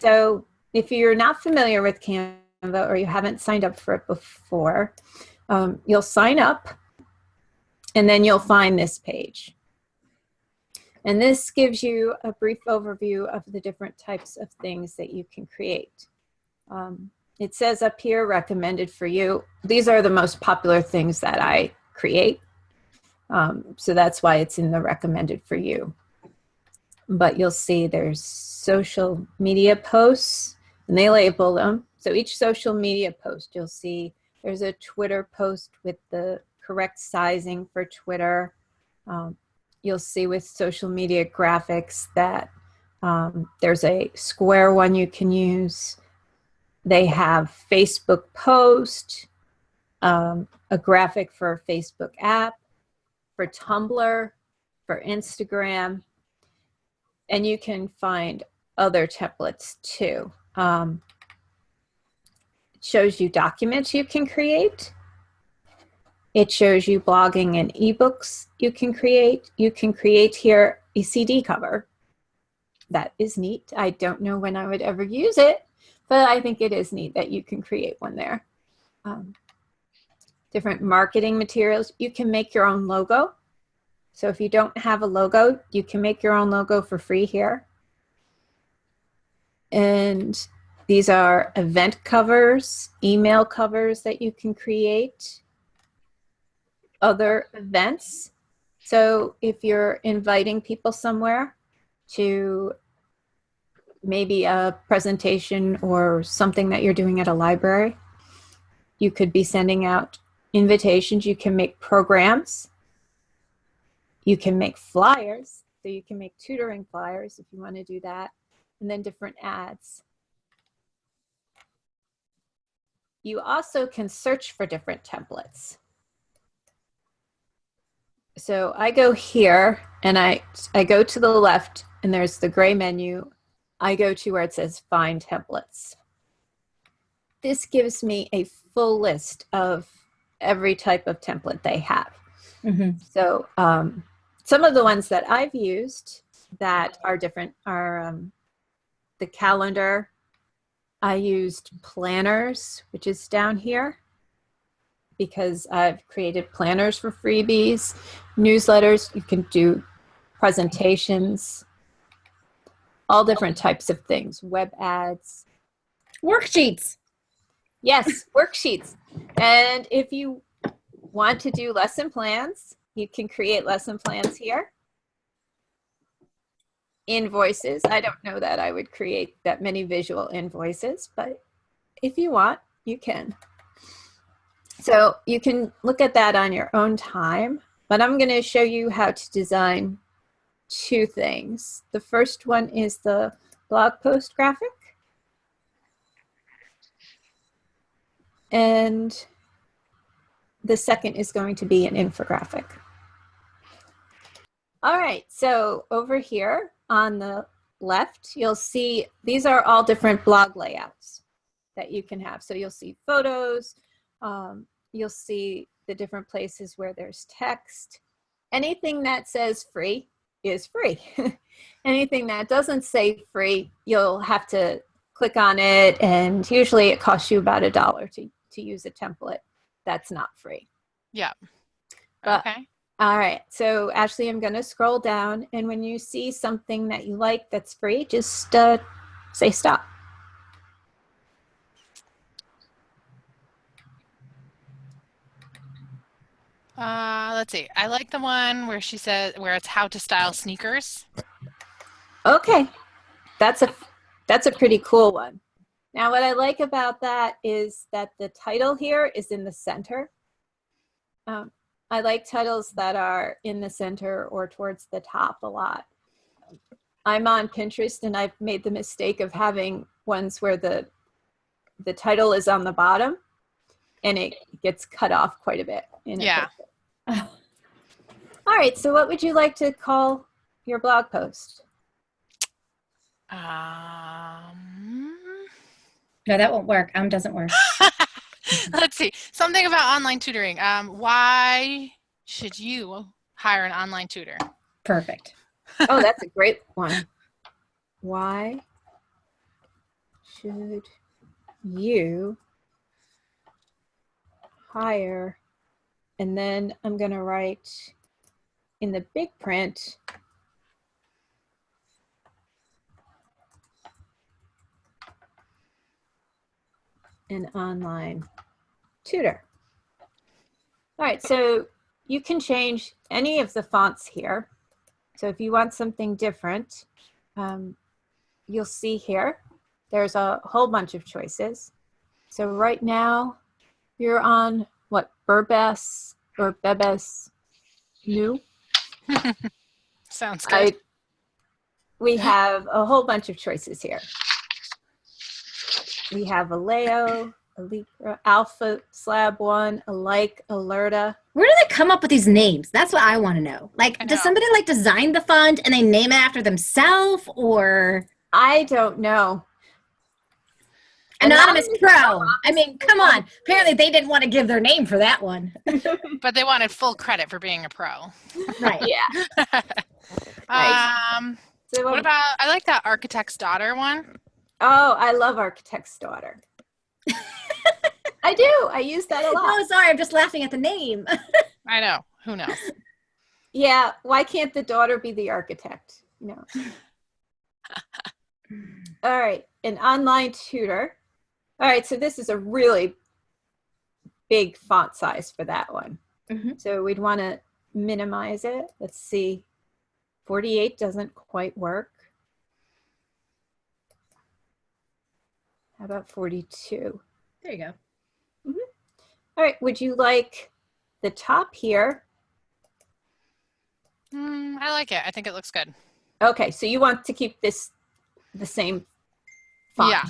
So if you're not familiar with Canva or you haven't signed up for it before, you'll sign up and then you'll find this page. And this gives you a brief overview of the different types of things that you can create. It says up here, recommended for you. These are the most popular things that I create. So that's why it's in the recommended for you. But you'll see there's social media posts, and they label them. So each social media post, you'll see there's a Twitter post with the correct sizing for Twitter. You'll see with social media graphics that there's a square one you can use. They have Facebook post, a graphic for a Facebook app, for Tumblr, for Instagram, and you can find other templates too. It shows you documents you can create. It shows you blogging and ebooks you can create. You can create here a CD cover. That is neat. I don't know when I would ever use it, but I think it is neat that you can create one there. Different marketing materials. You can make your own logo. So if you don't have a logo, you can make your own logo for free here. And these are event covers, email covers that you can create, other events. So if you're inviting people somewhere to maybe a presentation or something that you're doing at a library, you could be sending out invitations. You can make programs. You can make flyers. So you can make tutoring flyers if you want to do that. And then different ads. You also can search for different templates. So I go here and I go to the left and there's the gray menu. I go to where it says Find Templates. This gives me a full list of every type of template they have. Mm-hmm. So some of the ones that I've used that are different are the calendar. I used planners, which is down here, because I've created planners for freebies, newsletters. You can do presentations, all different types of things, web ads. Worksheets. Yes, worksheets. And if you want to do lesson plans, you can create lesson plans here. Invoices. I don't know that I would create that many visual invoices, but if you want, you can. So you can look at that on your own time, but I'm going to show you how to design two things. The first one is the blog post graphic. And the second is going to be an infographic. All right, so over here on the left, you'll see these are all different blog layouts that you can have. So you'll see photos, you'll see the different places where there's text. Anything that says free is free. Anything that doesn't say free, you'll have to click on it, and usually it costs you about $1 to use a template that's not free. Yeah. But, okay. All right, so Ashley, I'm going to scroll down, and when you see something that you like that's free, just say stop. Let's see. I like the one where she said it's how to style sneakers. Okay, that's a pretty cool one. Now, what I like about that is that the title here is in the center. I like titles that are in the center or towards the top a lot. I'm on Pinterest and I've made the mistake of having ones where the title is on the bottom and it gets cut off quite a bit. Yeah. All right, so what would you like to call your blog post? No, that won't work. Doesn't work. Let's see. Something about online tutoring. Why should you hire an online tutor? Perfect. Oh, that's a great one. Why should you hire? And then I'm going to write in the big print, an online tutor. All right, so you can change any of the fonts here. So if you want something different, you'll see here, there's a whole bunch of choices. So right now you're on what, Burbess or Bebes New? Sounds good. We have a whole bunch of choices here. We have Aleo, Alibra, Alpha, Slab 1, Alike, Alerta. Where do they come up with these names? That's what I want to know. Like, does somebody like design the font and they name it after themselves, or? I don't know. Anonymous Pro. I mean, come on. Apparently they didn't want to give their name for that one. But they wanted full credit for being a pro. Right. Yeah. So what about, I like that Architect's Daughter one. Oh, I love Architect's Daughter. I do. I use that a lot. Oh, sorry. I'm just laughing at the name. I know. Who knows? Yeah. Why can't the daughter be the architect? You know. All right. An online tutor. All right. So this is a really big font size for that one. Mm-hmm. So we'd want to minimize it. Let's see. 48 doesn't quite work. How about 42? There you go. Mm-hmm. All right. Would you like the top here? I like it. I think it looks good. Okay. So you want to keep this the same font? Yeah.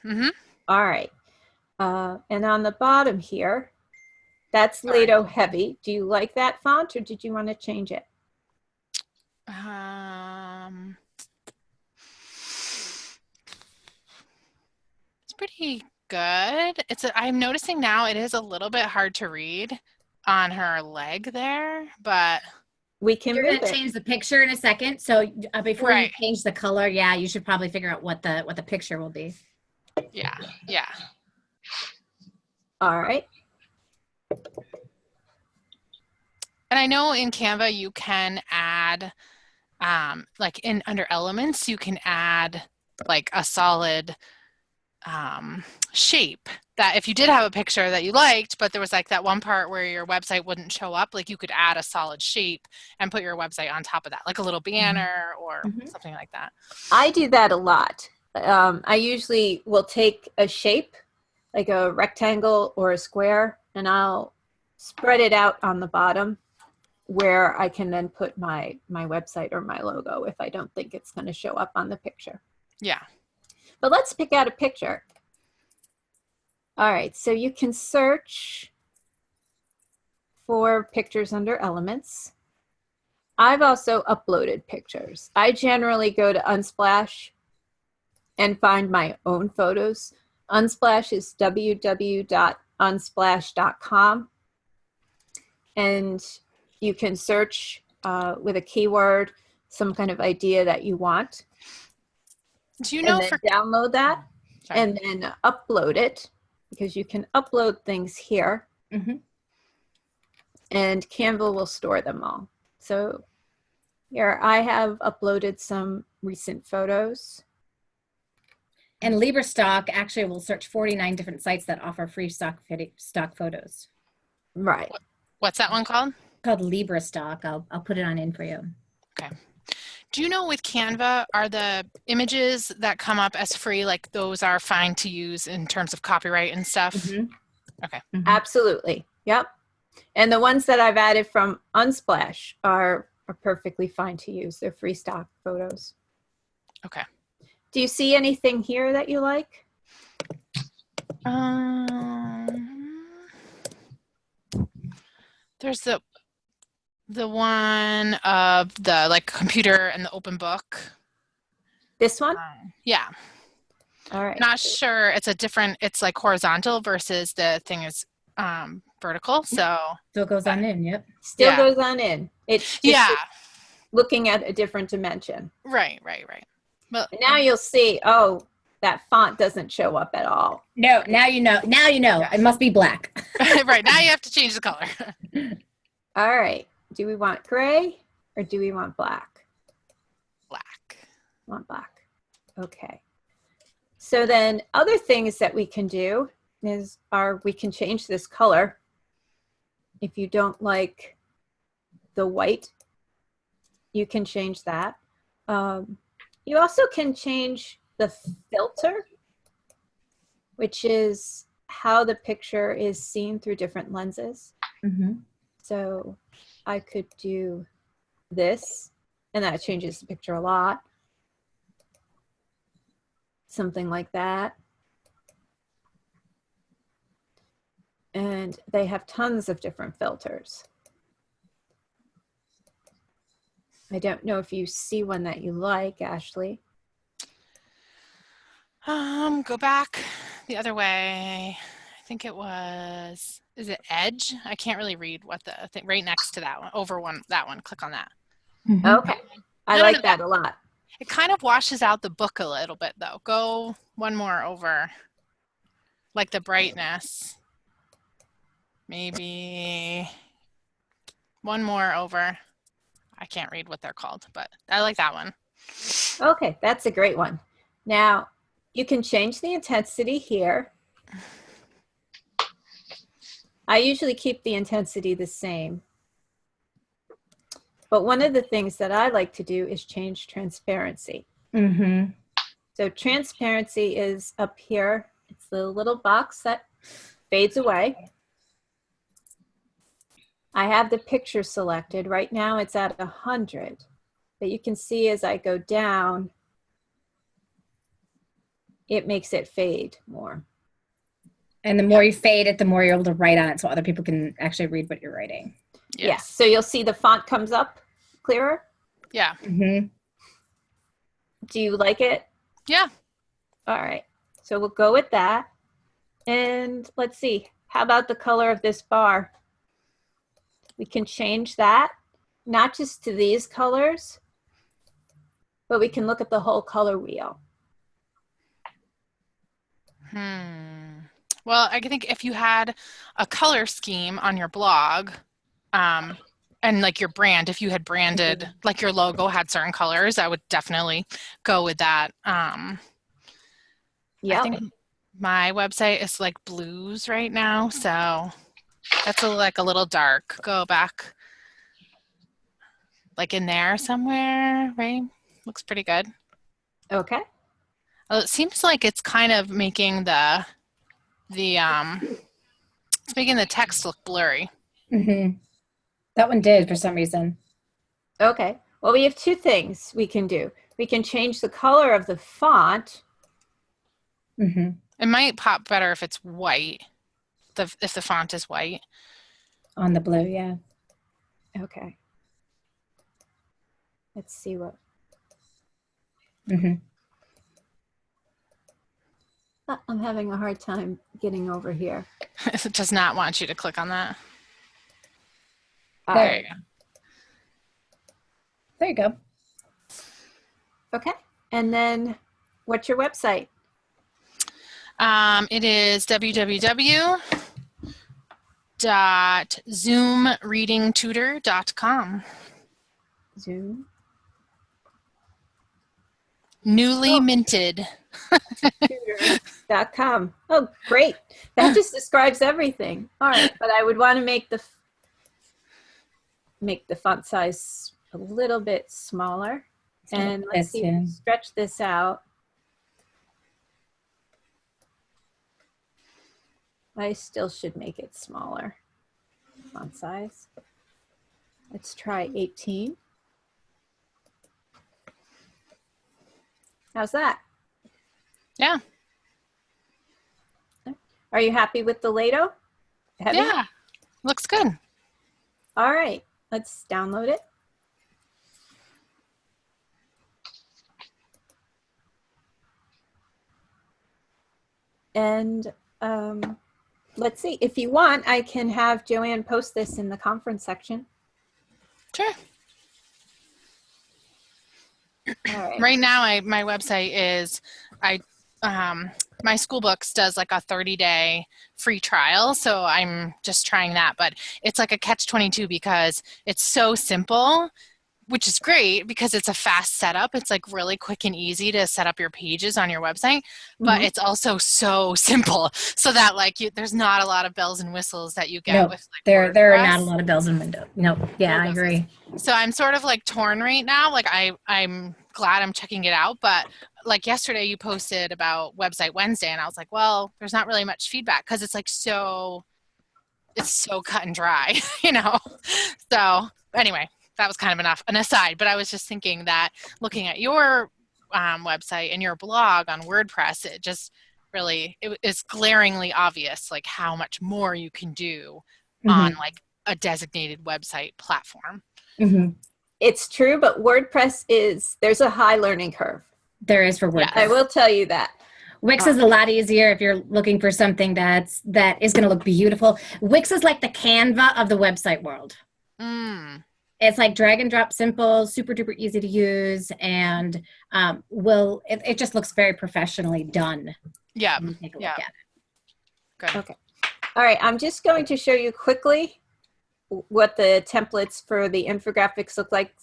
Mm-hmm. All right. And on the bottom here, that's Lato heavy. Do you like that font, or did you want to change it? It's pretty good. I'm noticing now it is a little bit hard to read on her leg there, but we can You're move going to it. change the picture in a second. So before Right. you change the color, yeah, you should probably figure out what the picture will be. yeah, yeah. All right. And I know in Canva you can add, like under elements, you can add like a solid shape that if you did have a picture that you liked, but there was like that one part where your website wouldn't show up, like you could add a solid shape and put your website on top of that, like a little banner or something like that. I do that a lot. I usually will take a shape, like a rectangle or a square, and I'll spread it out on the bottom where I can then put my website or my logo if I don't think it's going to show up on the picture. Yeah. But let's pick out a picture. All right, so you can search for pictures under elements. I've also uploaded pictures. I generally go to Unsplash and find my own photos. Unsplash is www.unsplash.com. And you can search with a keyword, some kind of idea that you want. Do you know and then download that Sorry. and then upload it, because you can upload things here. And Canva will store them all. So here I have uploaded some recent photos. And LibreStock actually will search 49 different sites that offer free stock photos. Right. What's that one called? Called LibreStock. I'll put it on in for you. Okay. Do you know with Canva, are the images that come up as free, like those are fine to use in terms of copyright and stuff? Okay. Absolutely. Yep. And the ones that I've added from Unsplash are perfectly fine to use. They're free stock photos. Okay. Do you see anything here that you like? There's the one of the like computer and the open book. This one? Yeah. All right. Not sure. It's like horizontal versus the thing is vertical. So it goes on in. Yep. Still goes on in. It's just looking at a different dimension. Right. Well, and now you'll see, oh, that font doesn't show up at all. No, now you know. Now you know. It must be black. Right, now you have to change the color. All right. Do we want gray or do we want black? Black. Want black. Okay. So then other things that we can do is we can change this color. If you don't like the white, you can change that. You also can change the filter, which is how the picture is seen through different lenses. Mm-hmm. So I could do this, and that changes the picture a lot. Something like that. And they have tons of different filters. I don't know if you see one that you like, Ashley. Go back the other way. I think it was, is it Edge? I can't really read what the thing, right next to that one, that one, click on that. Mm-hmm. Okay, I like that a lot. It kind of washes out the book a little bit though. Go one more over, like the brightness. Maybe one more over. I can't read what they're called, but I like that one. Okay, that's a great one. Now, you can change the intensity here. I usually keep the intensity the same. But one of the things that I like to do is change transparency. Mm-hmm. So transparency is up here. It's the little box that fades away. I have the picture selected. Right now it's at 100. But you can see as I go down, it makes it fade more. And the more you fade it, the more you're able to write on it so other people can actually read what you're writing. Yes. Yeah, so you'll see the font comes up clearer. Yeah. Mm-hmm. Do you like it? Yeah. All right, so we'll go with that. And let's see, how about the color of this bar? We can change that, not just to these colors, but we can look at the whole color wheel. Well, I think if you had a color scheme on your blog, and like your brand, if you had branded, like your logo had certain colors, I would definitely go with that. Yeah. I think my website is like blues right now, so that's like a little dark. Go back like in there somewhere, right? Looks pretty good. Okay. Well, it seems like it's kind of making it's making the text look blurry. Mm-hmm. That one did for some reason. Okay. Well, we have two things we can do. We can change the color of the font. Mm-hmm. It might pop better if it's white, if the font is white. On the blue, yeah. Okay. Let's see what. Mm-hmm. I'm having a hard time getting over here. It does not want you to click on that. There you go. There you go. Okay. And then what's your website? It is www.zoomreadingtutor.com. Zoom. Newly minted. Tutors.com. Oh, great. That just describes everything. All right. But I would want to make the font size a little bit smaller. And let's see, if we stretch this out. I still should make it smaller. Font size. Let's try 18. How's that? Yeah. Are you happy with the Lato? Heavy? Yeah. Looks good. All right. Let's download it. And let's see. If you want, I can have Joanne post this in the conference section. Sure. All right. Right now, my website is, I my school books does like a 30-day free trial, so I'm just trying that. But it's like a catch-22 because it's so simple, which is great because it's a fast setup. It's like really quick and easy to set up your pages on your website, but it's also so simple so that like there's not a lot of bells and whistles that you get with like there are not a WordPress. lot of bells and windows. No, yeah, I agree. So I'm sort of like torn right now. Like I'm glad I'm checking it out, but like yesterday you posted about Website Wednesday and I was like, well, there's not really much feedback because it's like it's so cut and dry, you know? So anyway, that was kind of an aside, but I was just thinking that looking at your website and your blog on WordPress, it just really, it's glaringly obvious like how much more you can do on like a designated website platform. It's true, but WordPress there's a high learning curve. There is for WordPress. I will tell you that. Wix is a lot easier if you're looking for something that is going to look beautiful. Wix is like the Canva of the website world. It's like drag and drop, simple, super duper easy to use, and it just looks very professionally done. Yeah. Take a look at it. Good. Okay. All right. I'm just going to show you quickly what the templates for the infographics look like,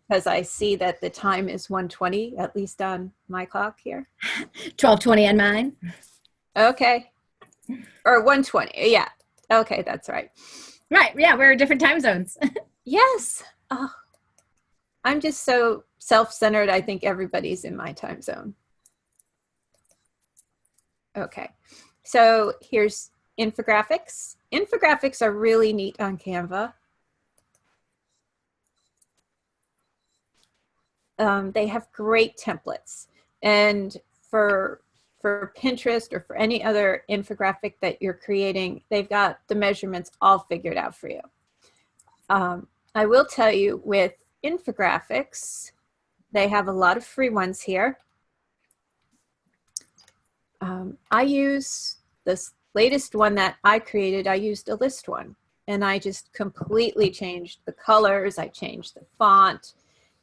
because I see that the time is 1:20, at least on my clock here. 12:20 on mine. Okay. Or 1:20. Yeah. Okay. That's right. Right. Yeah. We're in different time zones. Yes. Oh, I'm just so self-centered. I think everybody's in my time zone. Okay. So here's infographics. Infographics are really neat on Canva. They have great templates. And for Pinterest or for any other infographic that you're creating, they've got the measurements all figured out for you. I will tell you with infographics, they have a lot of free ones here. I use this latest one that I created. I used a list one, and I just completely changed the colors. I changed the font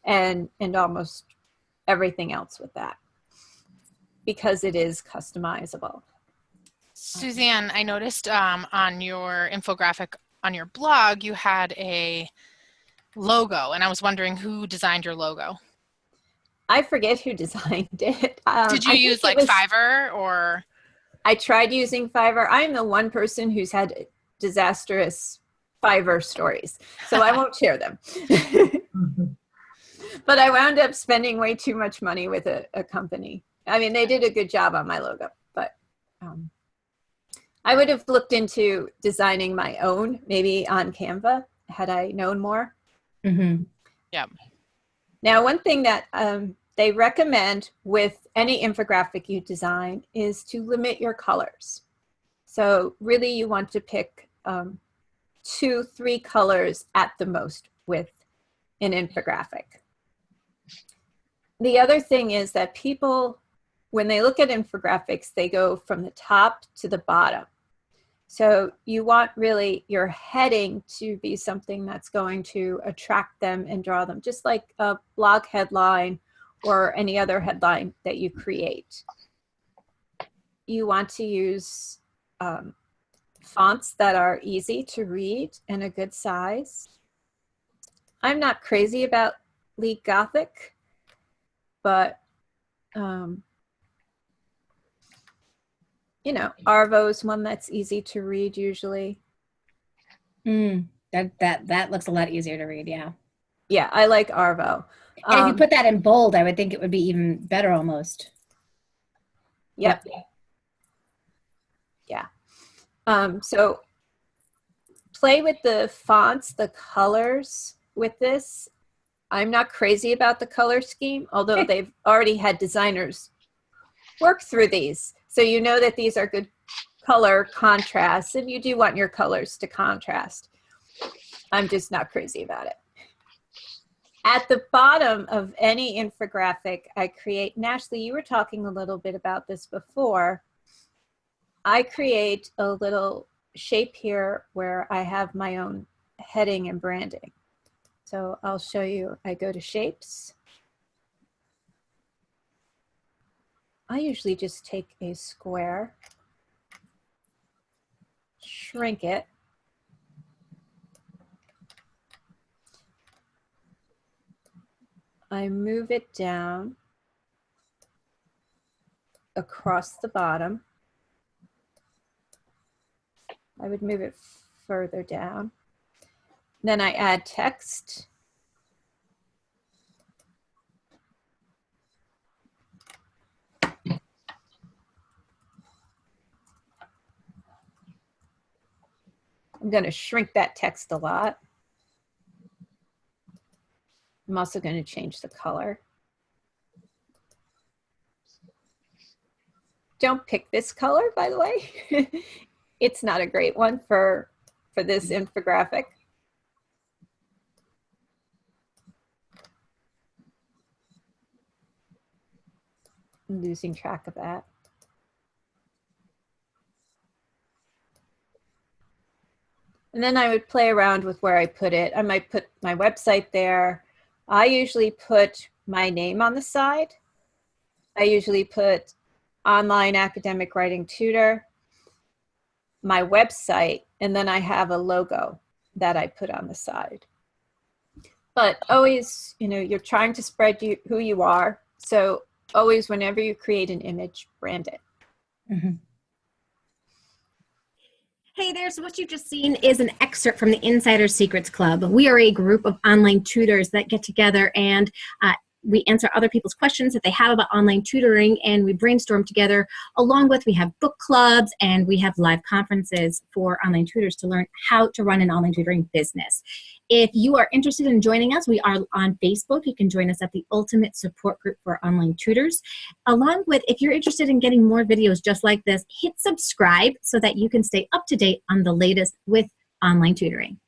and almost everything else with that because it is customizable. Suzanne, I noticed on your infographic on your blog, you had a logo, and I was wondering who designed your logo. I forget who designed it. Did you use like Fiverr or? I tried using Fiverr. I'm the one person who's had disastrous Fiverr stories, so I won't share them. But I wound up spending way too much money with a company. I mean, they did a good job on my logo, but I would have looked into designing my own, maybe on Canva, had I known more. Yeah. Now, one thing that they recommend with any infographic you design is to limit your colors. So really you want to pick 2-3 colors at the most with an infographic. The other thing is that people, when they look at infographics, they go from the top to the bottom. So you want really your heading to be something that's going to attract them and draw them, just like a blog headline or any other headline that you create. You want to use fonts that are easy to read and a good size. I'm not crazy about Lead Gothic, but you know, Arvo's one that's easy to read usually. That looks a lot easier to read, yeah. Yeah, I like Arvo. And if you put that in bold, I would think it would be even better almost. Yep. Yeah. So play with the fonts, the colors with this. I'm not crazy about the color scheme, although they've already had designers work through these. So you know that these are good color contrasts, and you do want your colors to contrast. I'm just not crazy about it. At the bottom of any infographic I create, and Ashley, you were talking a little bit about this before, I create a little shape here where I have my own heading and branding. So I'll show you, I go to shapes. I usually just take a square, shrink it, I move it down across the bottom. I would move it further down. Then I add text. I'm going to shrink that text a lot. I'm also going to change the color. Don't pick this color, by the way. It's not a great one for this infographic. I'm losing track of that. And then I would play around with where I put it. I might put my website there. I usually put my name on the side. I usually put online academic writing tutor, my website, and then I have a logo that I put on the side. But always, you know, you're trying to spread who you are. So always, whenever you create an image, brand it. Mm-hmm. Hey there, so what you've just seen is an excerpt from the Insider Secrets Club. We are a group of online tutors that get together and we answer other people's questions that they have about online tutoring, and we brainstorm together. Along with, we have book clubs and we have live conferences for online tutors to learn how to run an online tutoring business. If you are interested in joining us, we are on Facebook. You can join us at the Ultimate Support Group for Online Tutors. Along with, if you're interested in getting more videos just like this, hit subscribe so that you can stay up to date on the latest with online tutoring.